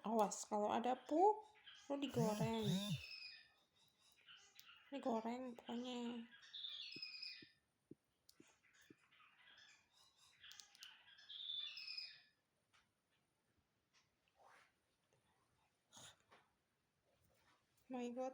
Awas kalau ada lu digoreng. Digoreng pokoknya. My God.